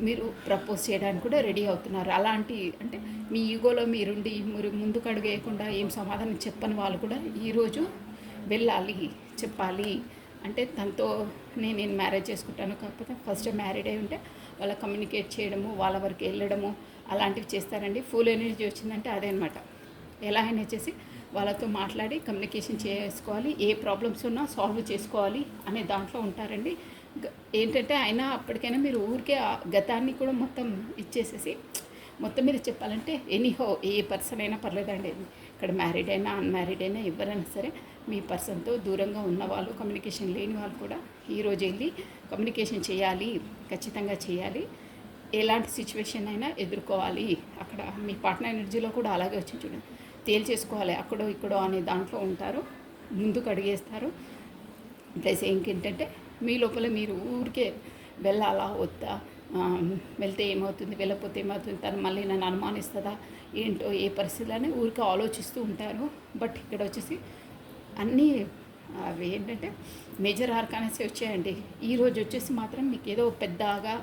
మీరు ప్రపోజ్ చేయడానికి కూడా రెడీ అవుతున్నారు. అలాంటి అంటే మీ ఈగోలో మీరుండి మీరు ముందుకు అడుగు వేయకుండా ఏం సమాధానం చెప్పని వాళ్ళు కూడా ఈరోజు వెళ్ళాలి, చెప్పాలి. అంటే తనతో నేను మ్యారేజ్ చేసుకుంటాను, కాకపోతే ఫస్ట్ మ్యారీడ్ అయి ఉంటే వాళ్ళ కమ్యూనికేట్ చేయడము, వాళ్ళ వరకు వెళ్ళడము అలాంటివి చేస్తారండి. ఫుల్ ఎనర్జీ వచ్చిందంటే అదే అనమాట. ఎలా అయినా చేసి వాళ్ళతో మాట్లాడి కమ్యూనికేషన్ చేసుకోవాలి, ఏ ప్రాబ్లమ్స్ ఉన్నా సాల్వ్ చేసుకోవాలి అనే దాంట్లో ఉంటారండి. ఏంటంటే అయినా అప్పటికైనా మీరు ఊరికే గతాన్ని కూడా మొత్తం ఇచ్చేసేసి మొత్తం మీద చెప్పాలంటే ఎనీహో ఏ పర్సన్ అయినా పర్లేదండి. ఇక్కడ మ్యారీడ్ అయినా అన్మ్యారీడ్ అయినా ఎవరైనా సరే మీ పర్సన్తో దూరంగా ఉన్నవాళ్ళు, కమ్యూనికేషన్ లేని వాళ్ళు కూడా ఈరోజు వెళ్ళి కమ్యూనికేషన్ చేయాలి, ఖచ్చితంగా చేయాలి. ఎలాంటి సిచ్యువేషన్ అయినా ఎదుర్కోవాలి. అక్కడ మీ పార్ట్నర్ ఎనర్జీలో కూడా అలాగే వచ్చి చూడండి, తేల్చేసుకోవాలి. అక్కడో ఇక్కడో అనే దాంట్లో ఉంటారు, ముందుకు అడిగేస్తారు. ప్లస్ ఏంటంటే మీ లోపల మీరు ఊరికే వెళ్ళాలా వద్దా, వెళ్తే ఏమవుతుంది, వెళ్ళకపోతే ఏమవుతుంది, తను మళ్ళీ నన్ను అనుమానిస్తుందా ఏంటో ఏ పరిస్థితులని ఊరికే ఆలోచిస్తూ ఉంటారు. బట్ ఇక్కడ వచ్చేసి అన్నీ అవి ఏంటంటే మేజర్ ఆర్కానెస్ వచ్చాయండి. ఈరోజు వచ్చేసి మాత్రం మీకు ఏదో పెద్దగా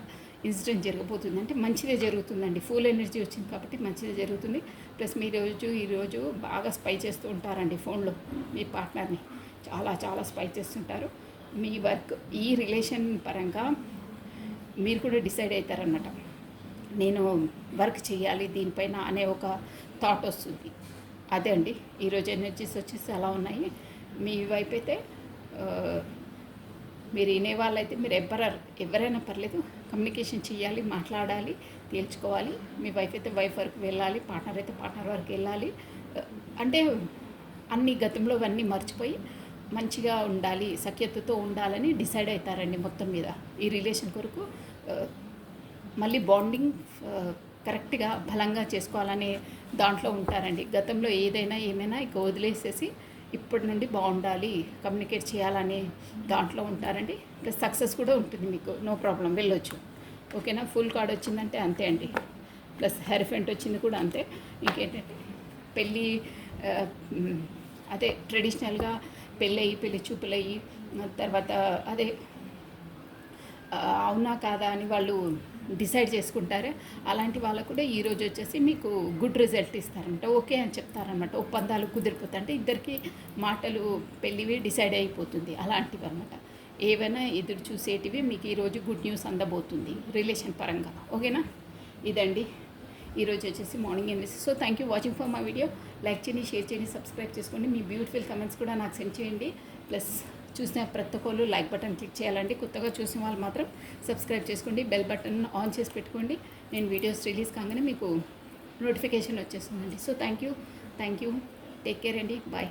ఇన్సిడెంట్ జరగబోతుంది, అంటే మంచిదే జరుగుతుందండి. ఫుల్ ఎనర్జీ వచ్చింది కాబట్టి మంచిదే జరుగుతుంది. ప్లస్ మీరు ఈరోజు బాగా స్పై చేస్తూ ఉంటారండి ఫోన్లో మీ పార్ట్నర్ని, చాలా స్పై చేస్తుంటారు. మీ వర్క్ ఈ రిలేషన్ పరంగా మీరు కూడా డిసైడ్ అవుతారన్నమాట. నేను వర్క్ చేయాలి దీనిపైన అనే ఒక థాట్ వస్తుంది. అదే అండి ఈరోజు ఎనర్జీస్ వచ్చేసి అలా ఉన్నాయి. మీ వైపు అయితే మీరు వినే వాళ్ళైతే మీరు ఎవరైనా పర్లేదు, కమ్యూనికేషన్ చేయాలి, మాట్లాడాలి, తేల్చుకోవాలి. మీ వైఫ్ అయితే వైఫ్ వరకు వెళ్ళాలి, పార్ట్నర్ అయితే పార్ట్నర్ వరకు వెళ్ళాలి. అంటే అన్ని గతంలో అన్నీ మర్చిపోయి మంచిగా ఉండాలి, సఖ్యతతో ఉండాలని డిసైడ్ అవుతారండి మొత్తం మీద. ఈ రిలేషన్ కొరకు మళ్ళీ బాండింగ్ కరెక్ట్గా బలంగా చేసుకోవాలనే దాంట్లో ఉంటారండి. గతంలో ఏమైనా ఇక వదిలేసేసి ఇప్పటి నుండి బాగుండాలి, కమ్యూనికేట్ చేయాలనే దాంట్లో ఉంటారండి. ప్లస్ సక్సెస్ కూడా ఉంటుంది మీకు, నో ప్రాబ్లం, వెళ్ళొచ్చు. ఓకేనా. ఫుల్ కార్డ్ వచ్చిందంటే అంతే అండి. ప్లస్ హెరిఫెంట్ వచ్చింది కూడా అంతే. ఇంకేంటంటే పెళ్ళి అదే ట్రెడిషనల్గా పెళ్ళి చూపులయ్యి తర్వాత అదే అవునా కాదా అని వాళ్ళు డిసైడ్ చేసుకుంటారే, అలాంటి వాళ్ళకు కూడా ఈరోజు వచ్చేసి మీకు గుడ్ రిజల్ట్ ఇస్తారనమాట. ఓకే అని చెప్తారనమాట. ఒప్పందాలు కుదిరిపోతాయి, అంటే ఇద్దరికి మాటలు పెళ్ళివి డిసైడ్ అయిపోతుంది. అలాంటివి అనమాట. ఏవైనా ఎదురు చూసేటివి మీకు ఈరోజు గుడ్ న్యూస్ అందబోతుంది రిలేషన్ పరంగా. ఓకేనా. ఇదండి ఈరోజు వచ్చేసి morning NS. So thank you watching for my video. Like చేయండి, షేర్ చేయండి, సబ్స్క్రైబ్ చేసుకోండి. మీ బ్యూటిఫుల్ కమెంట్స్ కూడా నాకు సెండ్ చేయండి. ప్లస్ చూసిన ప్రతి ఒక్కళ్ళు లైక్ బటన్ క్లిక్ చేయాలండి. కొత్తగా చూసిన వాళ్ళు మాత్రం సబ్స్క్రైబ్ చేసుకోండి, బెల్ బటన్ ఆన్ చేసి పెట్టుకోండి. నేను వీడియోస్ రిలీజ్ కాగానే మీకు నోటిఫికేషన్ వచ్చేస్తుందండి. So thank you, take care అండి, బాయ్.